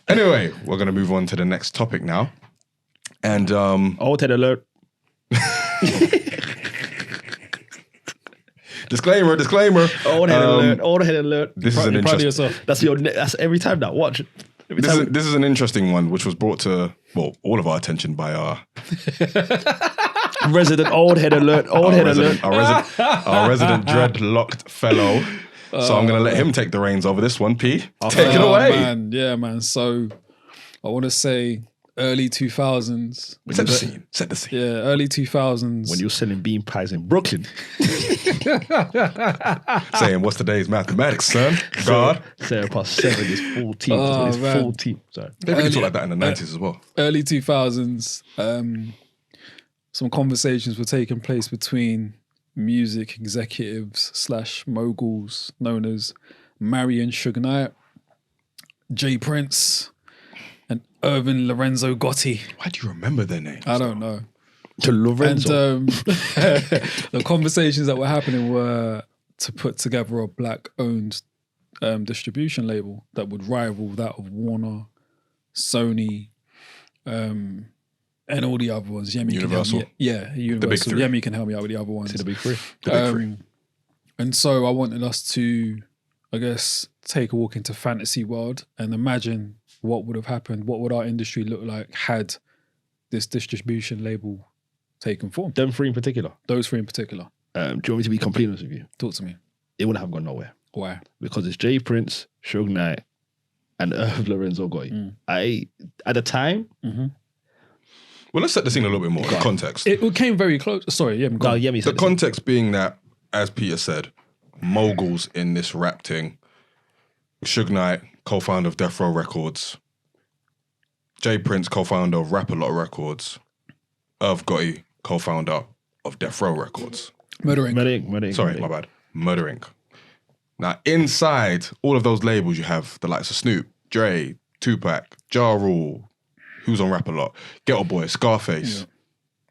Anyway, we're going to move on to the next topic now. And Old head alert. disclaimer. Old head alert. Old head alert. This is an interesting. That's every time that watch. This is an interesting one, which was brought to all of our attention by our resident old head alert. Our resident dreadlocked fellow. So I'm going to let him take the reins over this one. P, take it away. Man. Yeah, man. So I want to say early 2000s. Set the scene. Yeah, early 2000s. When you're selling bean pies in Brooklyn. Saying, what's today's mathematics, son? God. 7 + 7 is 14. It's 14. Sorry. They really talk like that in the 90s as well. Early 2000s, some conversations were taking place between music executives / moguls known as Marion Suge Knight, J Prince, and Irvin Lorenzo Gotti. Why do you remember their names? I don't know. To Lorenzo. And the conversations that were happening were to put together a black-owned distribution label that would rival that of Warner, Sony, and all the other ones. Universal. Universal. The big three. Yemi can help me out with the other ones. To the big three. And so I wanted us to, I guess, take a walk into fantasy world and imagine what would have happened. What would our industry look like had this distribution label taken form? Them three in particular. Those three in particular. Do you want me to be completely honest with you? Talk to me. It wouldn't have gone nowhere. Why? Because it's J Prince, Suge Knight, and Irv Lorenzo Gotti. At the time... Well, let's set the scene a little bit more. The context. It came very close. Sorry, yeah. The context being that, as Peter said, moguls in this rap thing. Suge Knight, co-founder of Death Row Records. J Prince, co-founder of Rap A Lot Records. Irv Gotti, co-founder of Death Row Records. Murder Sorry, my bad. Murder Inc. Now, inside all of those labels, you have the likes of Snoop, Dre, Tupac, Ja Rule, who's on Rap A Lot, Ghetto Boy, Scarface.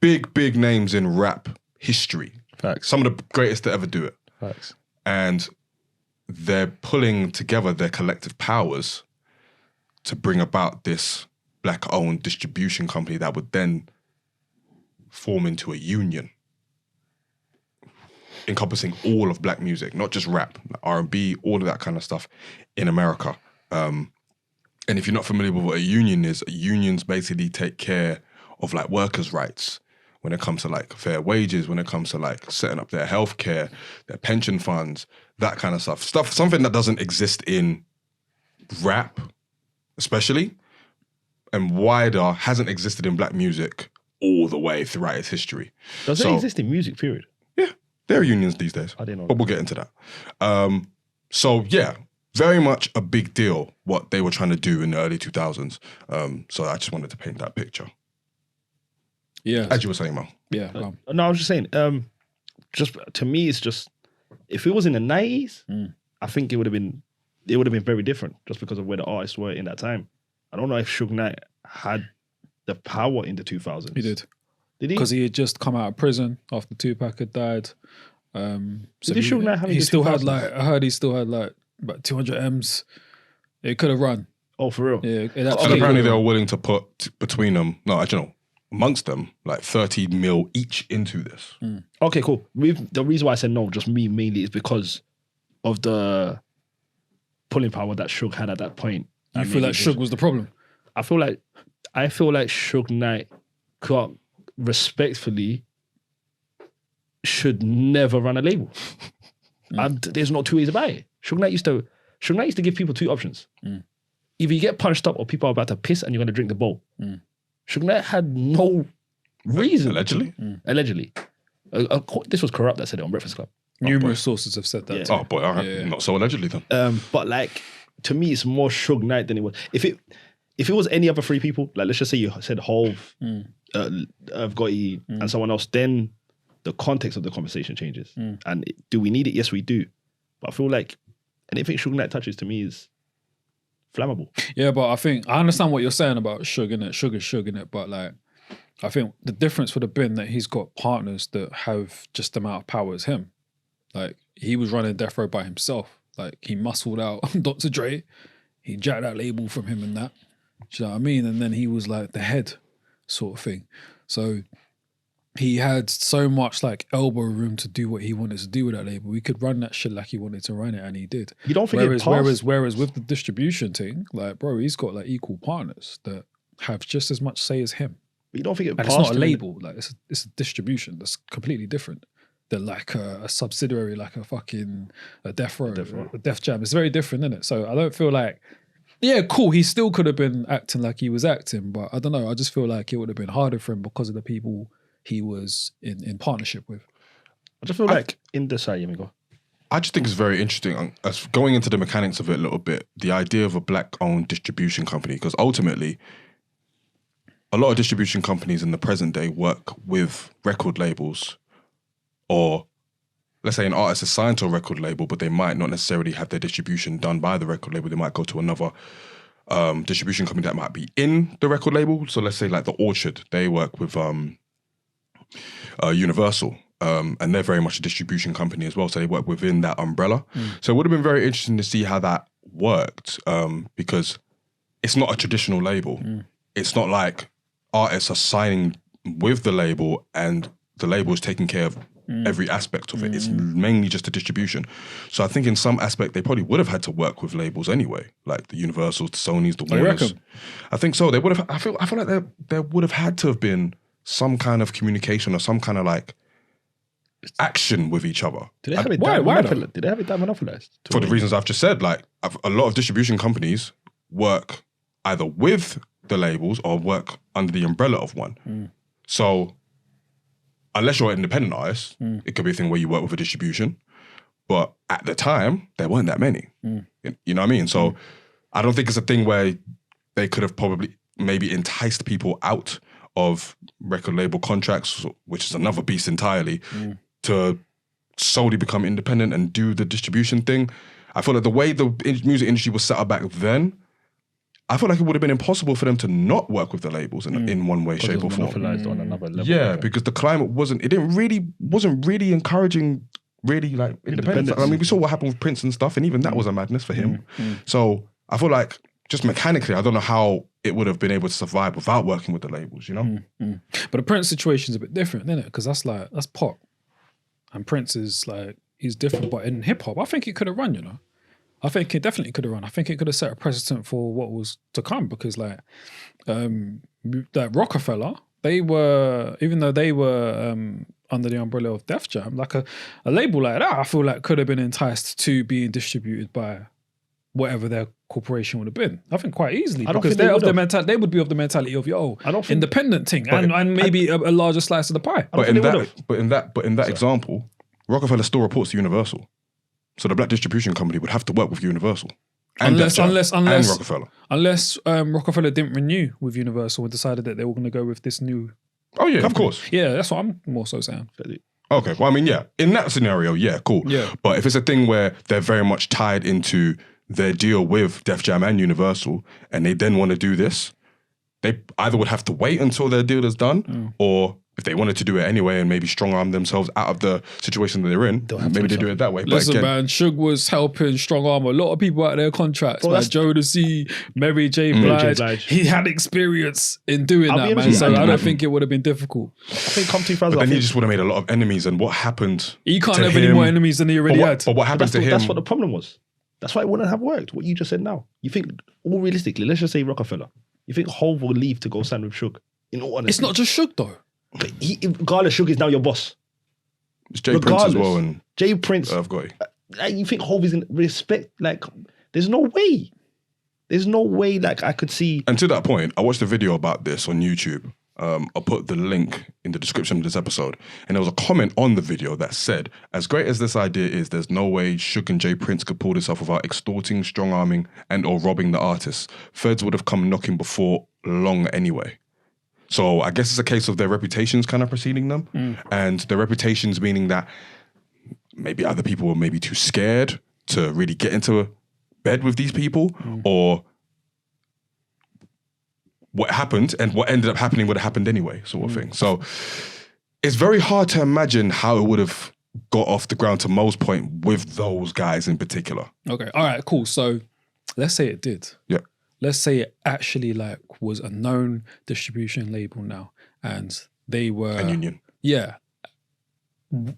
Yeah. Big names in rap history. Facts. Some of the greatest to ever do it. Facts. And they're pulling together their collective powers to bring about this black-owned distribution company that would then form into a union encompassing all of black music, not just rap, R&B, all of that kind of stuff in America. And if you're not familiar with what a union is, unions basically take care of like workers' rights when it comes to like fair wages, when it comes to like setting up their healthcare, their pension funds, that kind of stuff. Something that doesn't exist in rap, especially, and wider, hasn't existed in black music all the way throughout its history. Does it exist in music, period? Yeah, there are unions these days. I didn't know but we'll get into that. So yeah, very much a big deal what they were trying to do in the early 2000s. So I just wanted to paint that picture. Yeah. As you were saying, Mo. Yeah. No, I was just saying, just to me, it's just, if it was in the 90s, I think it would have been very different just because of where the artists were in that time. I don't know if Suge Knight had the power in the 2000s. He did. Did he? Because he had just come out of prison after Tupac had died. So did Suge Knight have he still had 2000s? like, I heard he still had like about 200 M's. It could have run. Oh, for real? Yeah. And apparently they were willing to put between them, amongst them, like 30 mil each into this. Okay, cool. The reason why I said no, just me mainly, is because of the pulling power that Suge had at that point. You feel like Suge was the problem? I feel like Suge Knight respectfully should never run a label. And there's no two ways about it. Suge Knight used to give people two options. Either you get punched up or people are about to piss and you're going to drink the bowl. Suge Knight had no reason. Allegedly? This was Corrupt that said it on Breakfast Club. Numerous sources have said that. Yeah. Too. Oh boy, all right. Yeah. Not so allegedly then. But like, to me, it's more Suge Knight than it was. If it was any other three people, like let's just say you said Hov, Irv Gotti, and someone else, then the context of the conversation changes. And do we need it? Yes, we do. But I feel like anything Suge Knight touches to me is flammable. Yeah, but I understand what you're saying about Suge, innit? Suge, innit? But like, I think the difference would have been that he's got partners that have just the amount of power as him. Like, he was running Death Row by himself. Like, he muscled out Dr. Dre. He jacked that label from him and that. Do you know what I mean? And then he was like the head sort of thing. So he had so much like elbow room to do what he wanted to do with that label. He could run that shit like he wanted to run it, and he did. You don't think whereas with the distribution thing, like bro, he's got like equal partners that have just as much say as him. You don't think it and passed it's not a label, like it's a distribution that's completely different than like a subsidiary, like a Death Row, a Def Jam. It's very different, isn't it? So I don't feel like, yeah, cool, he still could have been acting like he was acting, but I don't know, I just feel like it would have been harder for him because of the people he was in partnership with. I just feel like in the side, go. I just think it's very interesting. As going into the mechanics of it a little bit, the idea of a black-owned distribution company, because ultimately, a lot of distribution companies in the present day work with record labels, or let's say an artist is signed to a record label, but they might not necessarily have their distribution done by the record label. They might go to another distribution company that might be in the record label. So let's say like the Orchard, they work with Universal, and they're very much a distribution company as well. So they work within that umbrella. So it would have been very interesting to see how that worked, because it's not a traditional label. It's not like artists are signing with the label and the label is taking care of every aspect of it. It's mainly just a distribution. So I think in some aspect they probably would have had to work with labels anyway, like the Universals, the Sonys, the Warners. I think so. They would have. I feel like there would have had to have been some kind of communication or some kind of like action with each other. Did they have it that monopolized? For the reasons I've just said, like a lot of distribution companies work either with the labels or work under the umbrella of one. So unless you're an independent artist, it could be a thing where you work with a distribution. But at the time, there weren't that many. You know what I mean? So I don't think it's a thing where they could have probably maybe enticed people out of record label contracts, which is another beast entirely, to solely become independent and do the distribution thing. I feel like the way the music industry was set up back then, I feel like it would have been impossible for them to not work with the labels in one way, shape, or form. On another level. Yeah, because the climate wasn't really encouraging really like independence. I mean, we saw what happened with Prince and stuff, and even that was a madness for him. So I feel like just mechanically, I don't know how it would have been able to survive without working with the labels, you know? But the Prince situation is a bit different, isn't it? Because that's pop. And Prince is like, he's different. But in hip hop, I think it could have run, you know? I think it definitely could have run. I think it could have set a precedent for what was to come, because like Rockefeller, even though they were under the umbrella of Def Jam, like a label like that, I feel like could have been enticed to being distributed by whatever their corporation would have been. I think quite easily, because they would be of the mentality of independent thing and maybe a larger slice of the pie. But in that example, Rockefeller still reports to Universal. So the black distribution company would have to work with Universal. Unless Rockefeller. Unless Rockefeller didn't renew with Universal and decided that they were going to go with this new company. Of course. Yeah, that's what I'm more so saying. Okay, well, I mean, yeah, in that scenario, yeah, cool. Yeah. But if it's a thing where they're very much tied into their deal with Def Jam and Universal, and they then want to do this, they either would have to wait until their deal is done, or if they wanted to do it anyway and maybe strong arm themselves out of the situation that they're in, maybe they do it that way. Listen, man, Suge was helping strong arm a lot of people out of their contracts. Man. Jodeci, Mary J. Blige. He had experience in doing that, man. So I don't think it would have been difficult. I think come 2000. But then he just would have made a lot of enemies, and what happened? He can't have any more enemies than he already had. But what happened to him? That's what the problem was. That's why it wouldn't have worked. What you just said now. You think, all realistically, let's just say Rockefeller. You think Hov will leave to go sign with Suge? In all honesty, it's not just Suge though. But regardless, Suge is now your boss. It's Jay Prince as well, and Jay Prince. Irv Gotti. You think Hov is in respect? Like, there's no way. There's no way. Like, I could see. And to that point, I watched a video about this on YouTube. I'll put the link in the description of this episode. And there was a comment on the video that said, as great as this idea is, there's no way Suge and Jay Prince could pull this off without extorting, strong-arming, and or robbing the artists. Feds would have come knocking before long anyway. So I guess it's a case of their reputations kind of preceding them. And their reputations meaning that maybe other people were maybe too scared to really get into bed with these people, or what happened and what ended up happening would have happened anyway, sort of thing. So it's very hard to imagine how it would have got off the ground, to Mo's point, with those guys in particular. Okay, all right, cool. So let's say it did. Yeah. let's say it actually like was a known distribution label now, and they were And union. Yeah.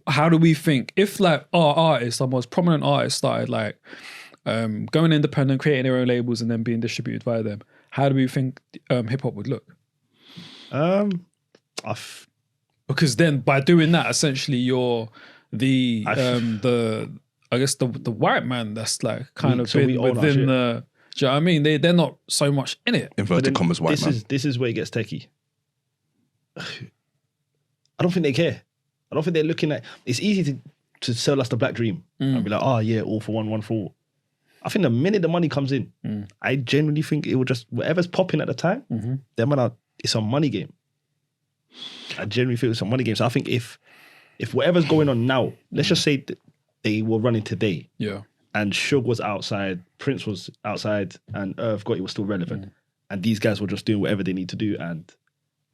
How do we think if like our artists, our most prominent artists, started like going independent, creating their own labels, and then being distributed by them? How do we think hip hop would look? Because then by doing that, essentially you're the I guess the white man that's like kind of been within the. Do you know what I mean? They're not so much in it. Inverted commas, white man. This is where it gets techie. I don't think they care. I don't think they're looking at. It's easy to sell us the black dream and be like, oh yeah, all for one for all. I think the minute the money comes in, I genuinely think it will just whatever's popping at the time. It's a money game. I genuinely feel it's a money game. So I think if whatever's going on now, let's just say they were running today, and Suge was outside, Prince was outside, and Irv Gotti was still relevant, and these guys were just doing whatever they need to do, and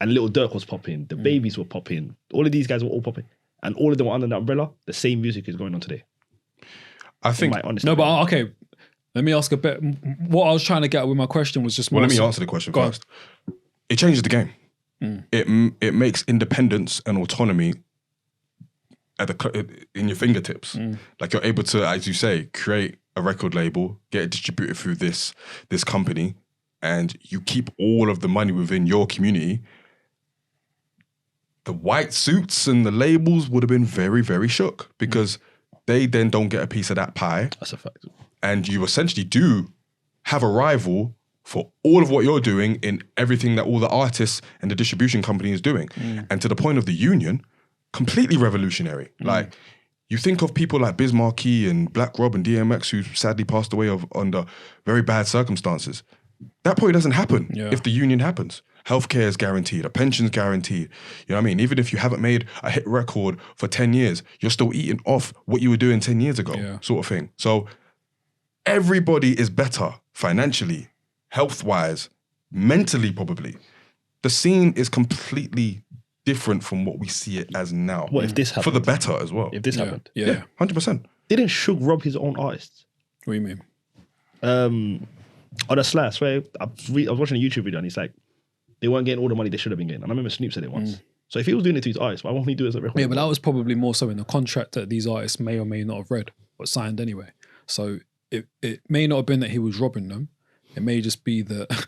Little Dirk was popping, the Babies were popping, all of these guys were all popping, and all of them were under the umbrella. The same music is going on today. I think no, but okay. Let me ask a bit. What I was trying to get at with my question was just. Well, let me answer the question first. It changes the game. It makes independence and autonomy in your fingertips. Like you're able to, as you say, create a record label, get it distributed through this company, and you keep all of the money within your community. The white suits and the labels would have been very, very shook because they then don't get a piece of that pie. That's a fact. And you essentially do have a rival for all of what you're doing in everything that all the artists and the distribution company is doing. And to the point of the union, completely revolutionary. Like, you think of people like Biz Markie and Black Rob and DMX, who sadly passed away under very bad circumstances. That probably doesn't happen if the union happens. Healthcare is guaranteed, a pension's guaranteed. You know what I mean? Even if you haven't made a hit record for 10 years, you're still eating off what you were doing 10 years ago, sort of thing. So everybody is better financially, health-wise, mentally probably. The scene is completely different from what we see it as now. What if this happened? For the better as well. If this happened? Yeah, 100%. Didn't Suge rob his own artists? What do you mean? On a slash, where I was watching a YouTube video and he's like, they weren't getting all the money they should have been getting. And I remember Snoop said it once. So if he was doing it to his artists, why won't he do it as a record? Yeah, but that was probably more so in the contract that these artists may or may not have read, but signed anyway. So it may not have been that he was robbing them. It may just be that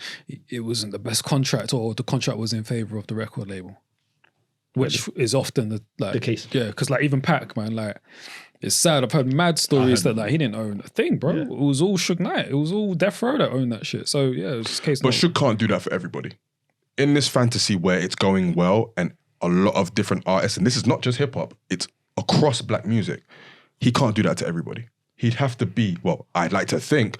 it wasn't the best contract, or the contract was in favor of the record label, which is often the case. Yeah, because like even Pac, man, like it's sad. I've heard mad stories that like he didn't own a thing, bro. It was all Suge Knight. It was all Death Row that owned that shit. So yeah, it was just case. But Suge can't do that for everybody. In this fantasy where it's going well and a lot of different artists, and this is not just hip hop, it's across black music, he can't do that to everybody. He'd have to be, well, I'd like to think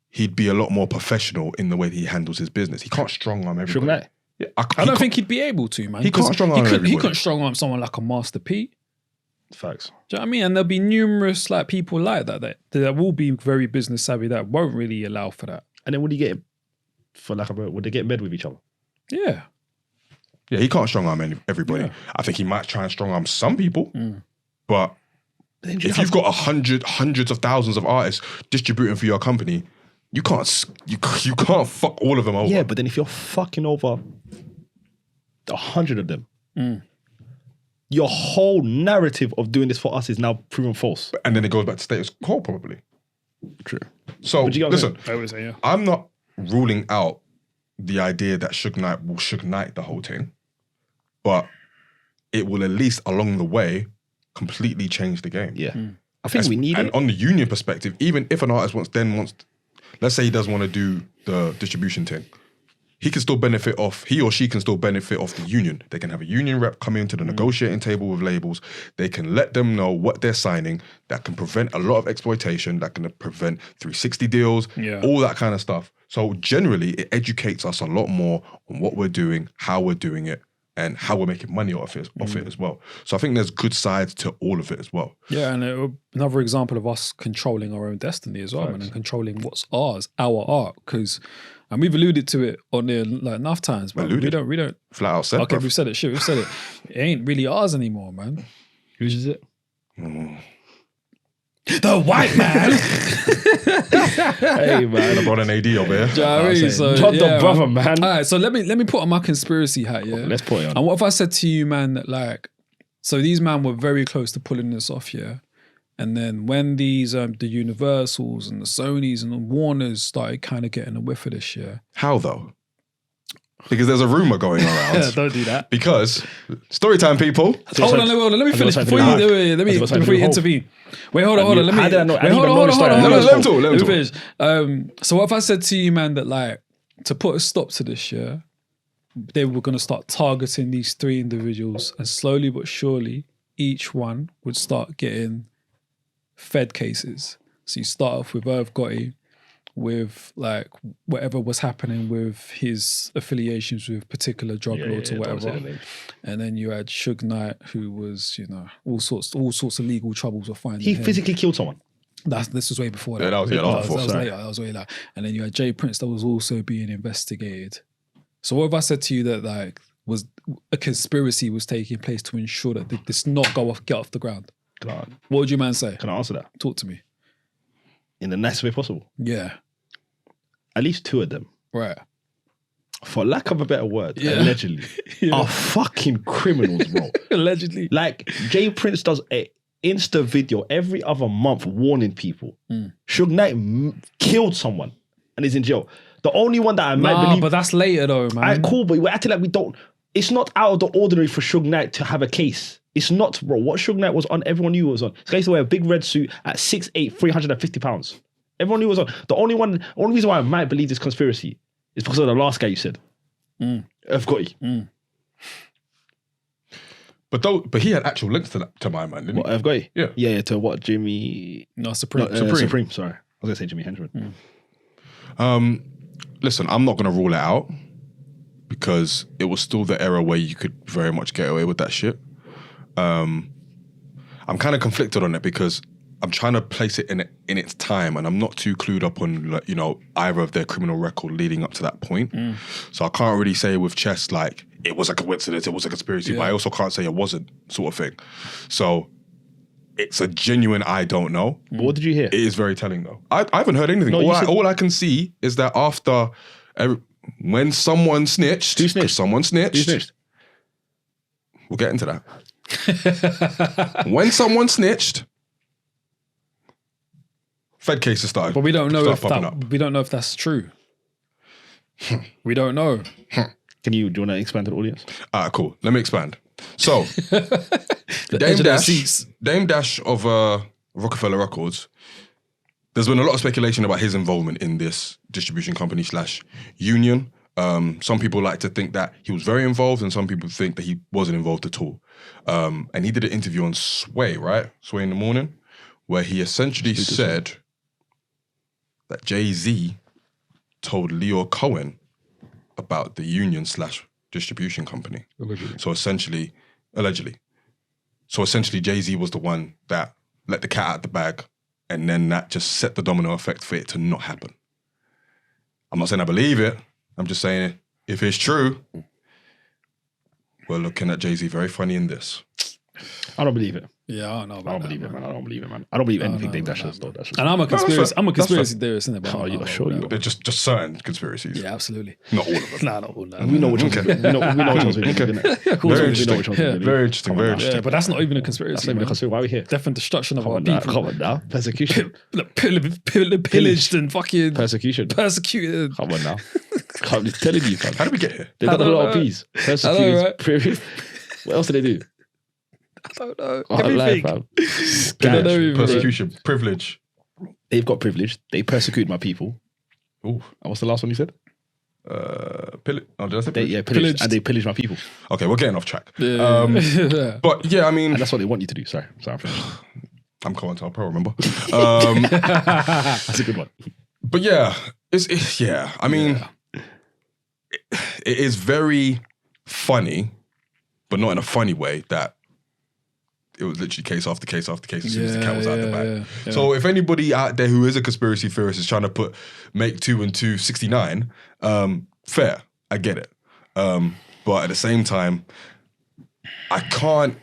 he'd be a lot more professional in the way that he handles his business. He can't strong arm everybody. Suge Knight? Yeah, I don't think he'd be able to, man. He can't strong arm everybody. He couldn't strong arm someone like a Master P. Facts. Do you know what I mean? And there'll be numerous like people like that will be very business savvy that won't really allow for that. And then would he get, for lack of a word, would they get in bed with each other? Yeah. Yeah, he can't strong arm everybody. Yeah. I think he might try and strong arm some people, but if you've got hundreds of thousands of artists distributing for your company, you can't fuck all of them over. Yeah, but then if you're fucking over 100 of them, your whole narrative of doing this for us is now proven false. And then it goes back to status quo, probably. True. So listen, I would say, yeah. I'm not ruling out the idea that Suge Knight will Suge Knight the whole thing, but it will at least along the way completely change the game. Yeah. I think we need it. And on the union perspective, even if an artist wants, let's say he does want to do the distribution thing, he or she can still benefit off the union. They can have a union rep come into the negotiating table with labels. They can let them know what they're signing. That can prevent a lot of exploitation. That can prevent 360 deals, all that kind of stuff. So generally, it educates us a lot more on what we're doing, how we're doing it, and how we're making money off it as well. So I think there's good sides to all of it as well. Yeah, and another example of us controlling our own destiny as well, man, and controlling what's ours, our art. And we've alluded to it on there like enough times, but we don't flat out said. Okay, we've said it. Shit, we've said it. It ain't really ours anymore, man. Whose is it? The white man. Hey man, LeBron and AD over here. Do you know what I mean? So, not the yeah, brother, man. All right, so let me put on my conspiracy hat, yeah? Let's put it on. And what if I said to you, man, that like, so these men were very close to pulling this off, yeah? And then when these, the Universals and the Sonys and the Warners started kind of getting a whiff of this, yeah? How though? Because there's a rumor going around. Don't do that. Because story time, people. Hold on, let me finish before you do it. Before you intervene. Wait, hold on. Let me. How did I know? I Wait, didn't even know the story. Let him talk. Let me finish. So what if I said to you, man, that like to put a stop to this, yeah, they were going to start targeting these three individuals, and slowly but surely, each one would start getting Fed cases. So you start off with Irv Gotti, with like whatever was happening with his affiliations with particular drug lords or whatever, and then you had Suge Knight, who was, you know, all sorts of legal troubles were finding. He him. physically killed someone. This was way before that. Yeah, that was later. That was way later. And then you had Jay Prince that was also being investigated. So what if I said to you that like was a conspiracy was taking place to ensure that this not get off the ground? God. What would your man say? Can I answer that? Talk to me. In the nicest way possible. Yeah. At least two of them, Right. for lack of a better word, Yeah. allegedly, are fucking criminals, bro. Allegedly. Like, Jay Prince does a Insta video every other month warning people. Suge Knight killed someone and is in jail. The only one that I might believe... but that's later though, man. Alright, cool, but we're acting like we don't... It's not out of the ordinary for Suge Knight to have a case. It's not, bro. What Suge Knight was on, everyone knew he was on. This guy used to wear a big red suit at 6'8", 350 pounds. Everyone knew it was on. The only reason why I might believe this conspiracy is because of the last guy you said. Irv Gotti. But he had actual links to my man, didn't he? What, Irv Gotti? Yeah. Yeah, to what, Jimmy... No, Supreme. Supreme, sorry. I was going to say Jimmy Henchman. Listen, I'm not going to rule it out because it was still the era where you could very much get away with that shit. I'm kind of conflicted on it because I'm trying to place it in its time, and I'm not too clued up on, like, you know, either of their criminal record leading up to that point. So I can't really say with chest like it was a coincidence, it was a conspiracy, but I also can't say it wasn't, sort of thing. So it's a genuine I don't know. But what did you hear? It is very telling though. I haven't heard anything. No, All I can see is that after when someone snitched, Who snitched? someone snitched. Who snitched? We'll get into that. When someone snitched, Fed cases started. But we don't know popping up. we don't know if that's true. We don't know. Do you want to expand to the audience? Cool. Let me expand. So, Dame Dash of Rockefeller Records, there's been a lot of speculation about his involvement in this distribution company / union. Some people like to think that he was very involved, and some people think that he wasn't involved at all. And he did an interview on Sway, right? Sway in the Morning, where he essentially said that Jay-Z told Leo Cohen about the union / distribution company. Allegedly. So essentially, Jay-Z was the one that let the cat out the bag, and then that just set the domino effect for it to not happen. I'm not saying I believe it. I'm just saying if it's true, we're looking at Jay-Z very funny in this. I don't believe it. Yeah, I don't know about I don't believe it, man. I don't believe it, man. I don't believe anything Dame Dash says, though. And I'm a conspiracy theorist, isn't it? Oh, yeah, sure you are. They're just certain conspiracies. Yeah, absolutely. Not all of them. Nah, not all that. We know which ones. We know which ones we believe, innit? Very We know which ones we believe. Very interesting. Very Yeah, interesting. but that's not even a conspiracy. That's not even a why are we here? Death and destruction of Come our on now, people. come on now. Persecution. Pillaged and fucking Persecution. persecuted. Come on now. I'm just telling you, fam. How did we get here? They've done a don't lot of know. P's. Persecuted. What else did they do? I don't know. I don't lie, Everything. fam. don't know everything. Persecution, privilege. They've got privilege. They persecute my people. Ooh. And what's the last one you said? Did I say They, pillage? pillaged. And they pillage my people. Okay, we're getting off track. Yeah. But yeah, I mean, And that's what they want you to do. Sorry, I'm finished. I'm I'll probably remember. That's a good one. But yeah, yeah. I mean, it is very funny, but not in a funny way that it was literally case after case after case as soon as the cat was out the bag. Yeah. So if anybody out there who is a conspiracy theorist is trying to make 2 and 2 69, fair, I get it. But at the same time, I can't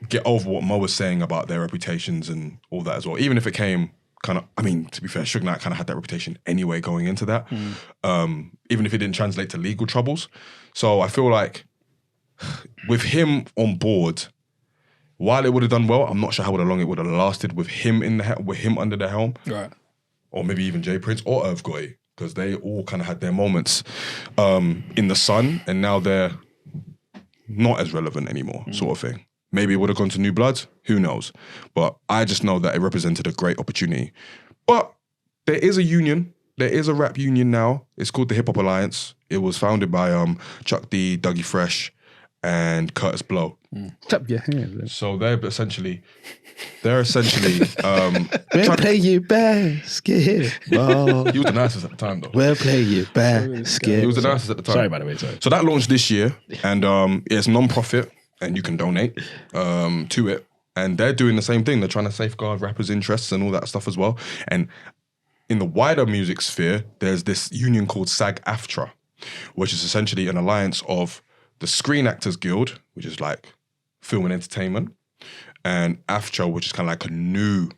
get over what Mo was saying about their reputations and all that as well. Even if it came kind of, I mean, to be fair, Suge Knight kind of had that reputation anyway going into that. Even if it didn't translate to legal troubles. So I feel like with him on board, while it would have done well, I'm not sure how long it would have lasted with him with him under the helm. Right. Or maybe even Jay Prince or Irv Gotti, because they all kind of had their moments in the sun, and now they're not as relevant anymore, sort of thing. Maybe it would have gone to New Blood, who knows? But I just know that it represented a great opportunity. But there is a union, there is a rap union now. It's called the Hip Hop Alliance. It was founded by Chuck D, Dougie Fresh, and Curtis Blow. Clap your hands. Man. So they're essentially We'll play you basketball. He was the nicest at the time, though. We'll play you basketball. He was the nicest at the time. Sorry, by the way. Sorry. So that launched this year, and it's non-profit, and you can donate to it. And they're doing the same thing. They're trying to safeguard rappers' interests and all that stuff as well. And in the wider music sphere, there's this union called SAG-AFTRA, which is essentially an alliance of the Screen Actors Guild, which is like film and entertainment, and AFTRA, which is kind of like a new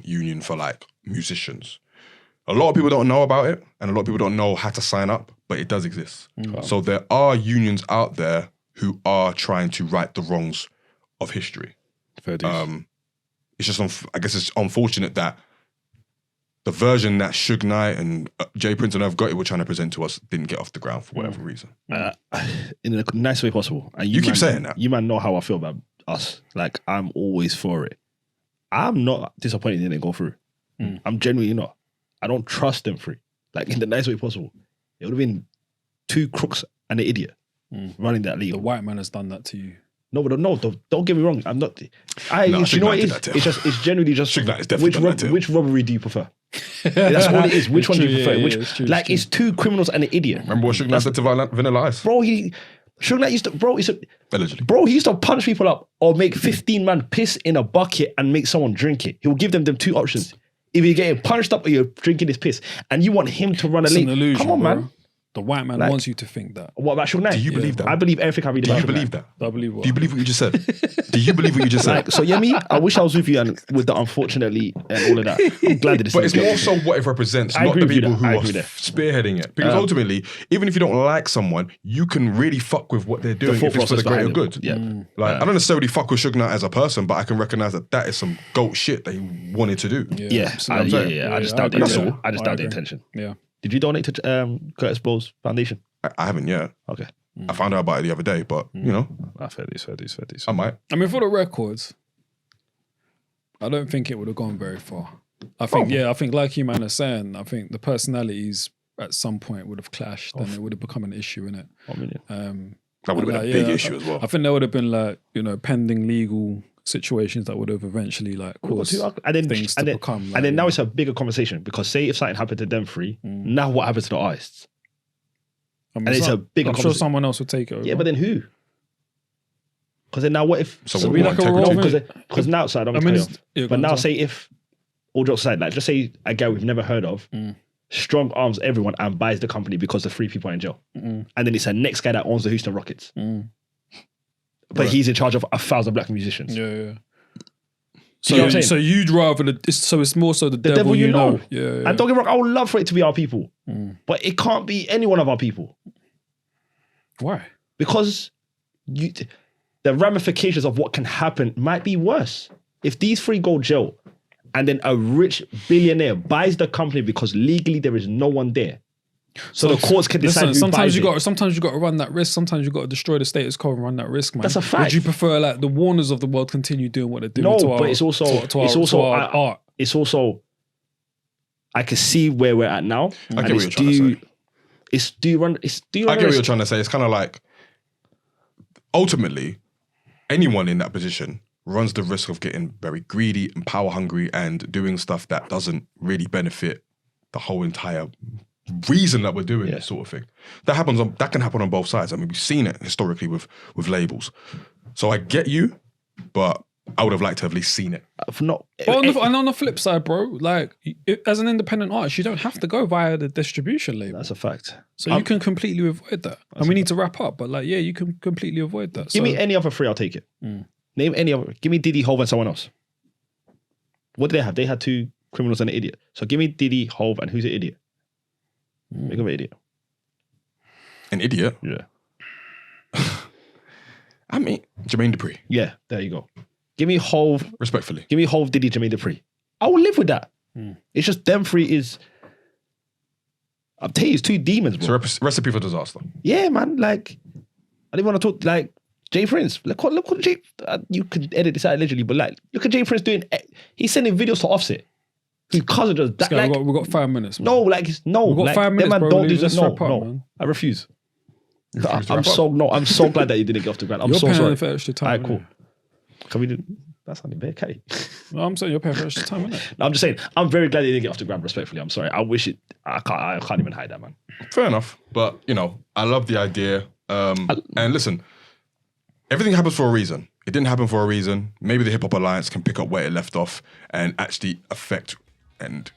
union for like musicians. A lot of people don't know about it, and a lot of people don't know how to sign up, but it does exist. So there are unions out there who are trying to right the wrongs of history. Fair dues. It's just, I guess it's unfortunate that the version that Suge Knight and Jay Prince and Irv Gotti were trying to present to us didn't get off the ground for whatever reason. In a nice way possible. And you keep saying that. You man know how I feel about us. Like, I'm always for it. I'm not disappointed it didn't go through. I'm genuinely not. I don't trust them free. Like, in the nice way possible. It would have been two crooks and an idiot running that league. The white man has done that to you. No, but don't get me wrong. I'm not. You know what it is? It's generally just which robbery do you prefer? That's all it is. Which one do you prefer? It's two criminals and an idiot. Remember what Suge Knight said to Vanilla Ice? Bro, Suge Knight used to, allegedly. Bro, he used to punch people up or make 15 man piss in a bucket and make someone drink it. He will give them two options. If you're getting punched up or you're drinking this piss and you want him to run a league, illusion, come on, bro. man. The white man wants you to think that. What about Suge Knight? Do you believe that? I believe everything I read about Do you believe that? I believe what? Do you believe what you just said? Do you believe what you just said? So, yeah, me, I wish I was with you and with the unfortunately and all of that. I'm glad that But it's more so what it represents, not the people who are spearheading it. Because ultimately, even if you don't like someone, you can really fuck with what they're doing if it's for the greater good. Yeah. Like, I don't necessarily fuck with Suge Knight as a person, but I can recognize that is some goat shit that he wanted to do. I just doubt the intention. Yeah. Did you donate to Curtis Blow's foundation? I haven't yet. Okay. I found out about it the other day, but you know. Fair dues. I might. I mean, for the records, I don't think it would have gone very far. I think like you man are saying, I think the personalities at some point would have clashed and it would have become an issue, innit? That would have been a big issue as well. I think there would have been pending legal situations that would have eventually caused things to become. And then now it's a bigger conversation because say if something happened to them three, now what happens to the artists? I mean, and it's a bigger I'm sure someone else would take it over. Yeah, but then who? Because then now what if... Because now, sorry, but now say if, all jokes aside, like just say a guy we've never heard of, strong arms everyone and buys the company because the three people are in jail. And then it's a next guy that owns the Houston Rockets. But he's in charge of 1,000 black musicians. Yeah. So you'd rather so it's more so the devil you know. Yeah. And don't get me wrong, I would love for it to be our people, but it can't be any one of our people. Why? Because the ramifications of what can happen might be worse. If these three go jail, and then a rich billionaire buys the company because legally there is no one there. So the courts can decide who sometimes buys sometimes you got to run that risk. Sometimes you got to destroy the status quo and run that risk, man. That's a fact. Would you prefer the Warners of the world continue doing what they're doing? No, but it's also art. It's also I can see where we're at now. I get what you're trying to say. I get what you're trying to say. It's kind of like ultimately anyone in that position runs the risk of getting very greedy and power hungry and doing stuff that doesn't really benefit the whole entire reason that we're doing this sort of thing. That can happen on both sides. I mean, we've seen it historically with labels. So I get you, but I would have liked to have at least seen it. And on the flip side, bro, as an independent artist, you don't have to go via the distribution label. That's a fact. So you can completely avoid that. And we need to wrap up, but you can completely avoid that. Give me any other three, I'll take it. Name any other. Give me Diddy, Hov, and someone else. What did they have? They had 2 criminals and an idiot. So give me Diddy, Hov, and who's an idiot? Make him an idiot. An idiot? Yeah. I mean, Jermaine Dupri. Yeah, there you go. Give me Hov. Respectfully. Give me Hov, Diddy, Jermaine Dupri. I will live with that. It's just them 3 is... I'm telling you, it's 2 demons, bro. It's a recipe for disaster. Yeah, man. Like, I didn't want to talk, like, Jay Prince. Look what Jay... you could edit this out allegedly, but like, look at Jay Prince doing... He's sending videos to Offset. His cousin does that. Like, we've got 5 minutes. Man. No, like, no. We've got like, 5 minutes, man bro. don't do Let's this. No, wrap up, no. man. I refuse. refuse to I'm wrap so no. I'm so glad that you didn't get off the ground. I'm You're so paying sorry. for extra time. Alright, cool. Can we do? That's only bad, Caddy. No, I'm saying you're paying for extra time, innit? No, I'm just saying. I'm very glad you didn't get off the ground. Respectfully, I'm sorry. I wish it. I can't even hide that, man. Fair enough. But, you know, I love the idea. And listen, everything happens for a reason. It didn't happen for a reason. Maybe the Hip Hop Alliance can pick up where it left off and actually affect and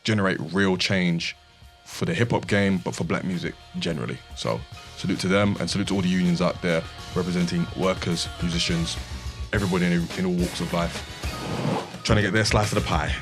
generate real change for the hip hop game, but for black music generally. So salute to them and salute to all the unions out there representing workers, musicians, everybody in all walks of life, trying to get their slice of the pie.